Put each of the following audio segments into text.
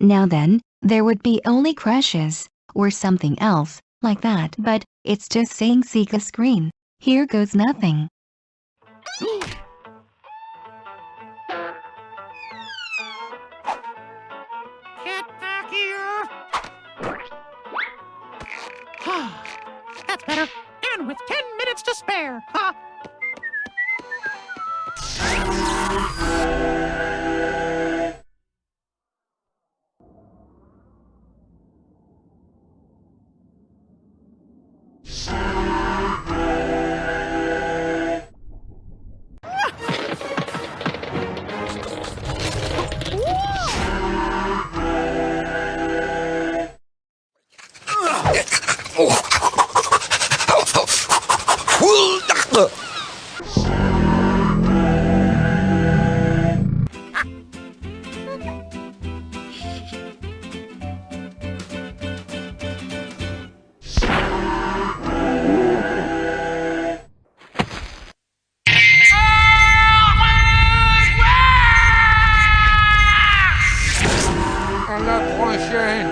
Now then, there would be only crashes, or something else, like that. But, it's just saying Sega screen. Here goes nothing. Get back here! That's better. And with 10 minutes to spare, huh? À la prochaine!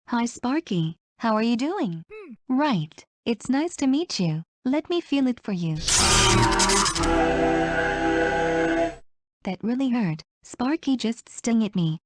Hi Sparky, how are you doing? Right, it's nice to meet you. Let me feel it for you. That really hurt. Sparky just stung at me.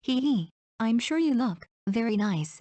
Hee hee, I'm sure you look very nice.